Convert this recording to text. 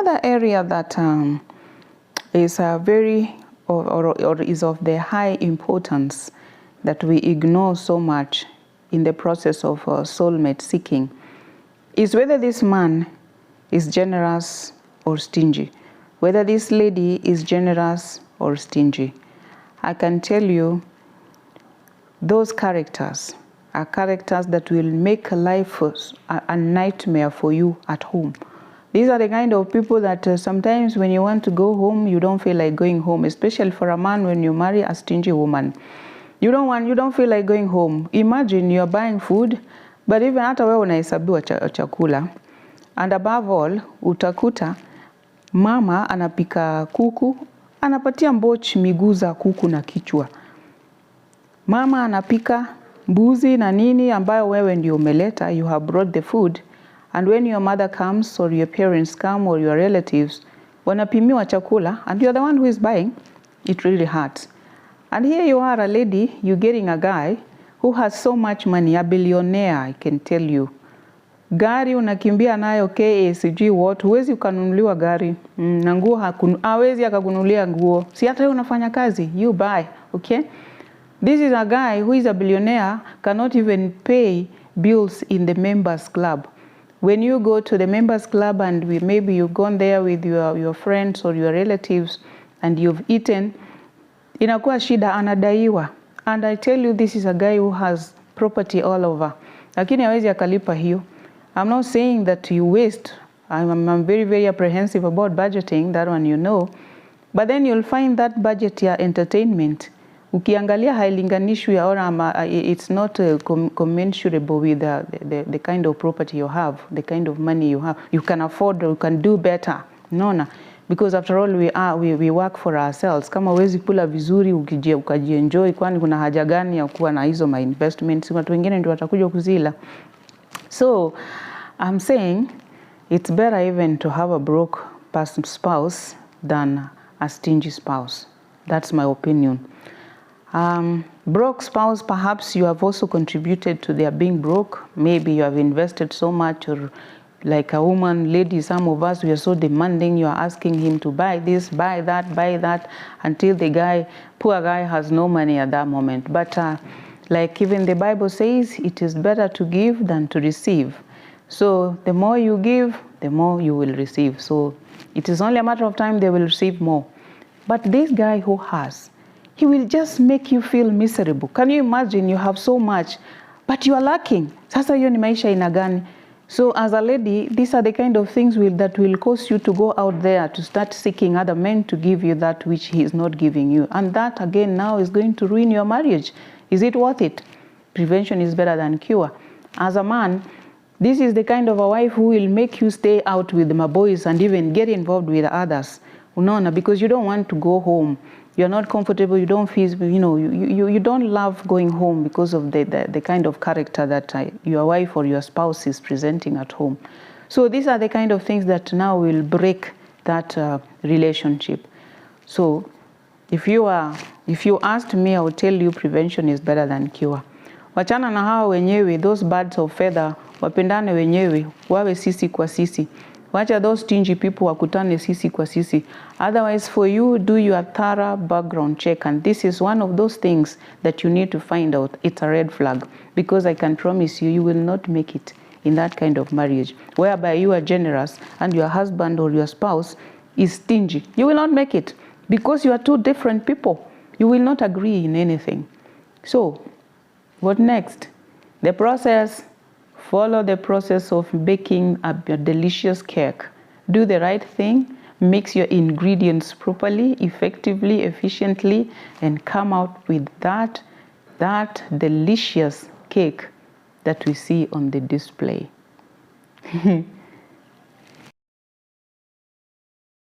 Another area that is very or is of the high importance that we ignore so much in the process of soulmate seeking is whether this man is generous or stingy, whether this lady is generous or stingy. I can tell you those characters are characters that will make life a nightmare for you at home. These are the kind of people that sometimes when you want to go home, you don't feel like going home, especially for a man when you marry a stingy woman. You don't feel like going home. Imagine you're buying food, but even hata wewe unahesabiwa chakula. And above all, utakuta mama anapika kuku, anapatia mbochi miguu za kuku na kichwa. Mama anapika mbuzi na nini ambayo wewe ndio umeleta, you have brought the food. And when your mother comes or your parents come or your relatives, wanapimiwa chakula and you're the one who is buying, it really hurts. And here you are a lady, you're getting a guy who has so much money, a billionaire, I can tell you. Gari unakimbia nayo sijui what, huwezi ukanunuliwa gari, na nguo hawezi akakununulia nguo. Si hata wewe unafanya kazi, you buy, okay? This is a guy who is a billionaire, cannot even pay bills in the members club. When you go to the members club and maybe you've gone there with your friends or your relatives and you've eaten, inakuwa shida, anadaiwa. And I tell you, this is a guy who has property all over. Lakini hawezi akalipa hiyo. I'm not saying that you waste. I'm very, very apprehensive about budgeting, that one you know. But then you'll find that budget ya entertainment, ukiangalia hailinganishwi or it's not commensurable with the kind of property you have, the kind of money you have. You can afford, you can do better. No. Because after all, we work for ourselves. Kama huwezi kula vizuri ukajienjoy, kwani kuna haja gani ya kuwa na hizo my investments? Watu wengine ndio watakuja kuzila. So I'm saying it's better even to have a broke spouse than a stingy spouse. That's my opinion. Broke spouse, perhaps you have also contributed to their being broke. Maybe you have invested so much, or like a woman, lady, some of us, we are so demanding. You are asking him to buy this, buy that, until the poor guy has no money at that moment. But like even the Bible says, it is better to give than to receive. So the more you give, the more you will receive. So it is only a matter of time they will receive more. But this guy who has, he will just make you feel miserable. Can you imagine you have so much, but you are lacking? Sasa hiyo ni maisha ina gani? So as a lady, these are the kind of things that will cause you to go out there to start seeking other men to give you that which he is not giving you. And that again now is going to ruin your marriage. Is it worth it? Prevention is better than cure. As a man, this is the kind of a wife who will make you stay out with my boys and even get involved with others. Unaona, because you don't want to go home. You're not comfortable, you don't feel, you don't love going home because of the kind of character that your wife or your spouse is presenting at home. So these are the kind of things that now will break that relationship. So if you asked me, I would tell you prevention is better than cure. Wachana na hao wenyewe, those birds of feather, wapendane wenyewe, wawe sisi kwa sisi. Wacha those stingy people wakutane sisi kwa sisi. Otherwise, for you, do your thorough background check. And this is one of those things that you need to find out. It's a red flag. Because I can promise you, you will not make it in that kind of marriage, whereby you are generous and your husband or your spouse is stingy. You will not make it because you are two different people. You will not agree in anything. So, what next? The process. Follow the process of baking a delicious cake. Do the right thing, mix your ingredients properly, effectively, efficiently, and come out with that delicious cake that we see on the display.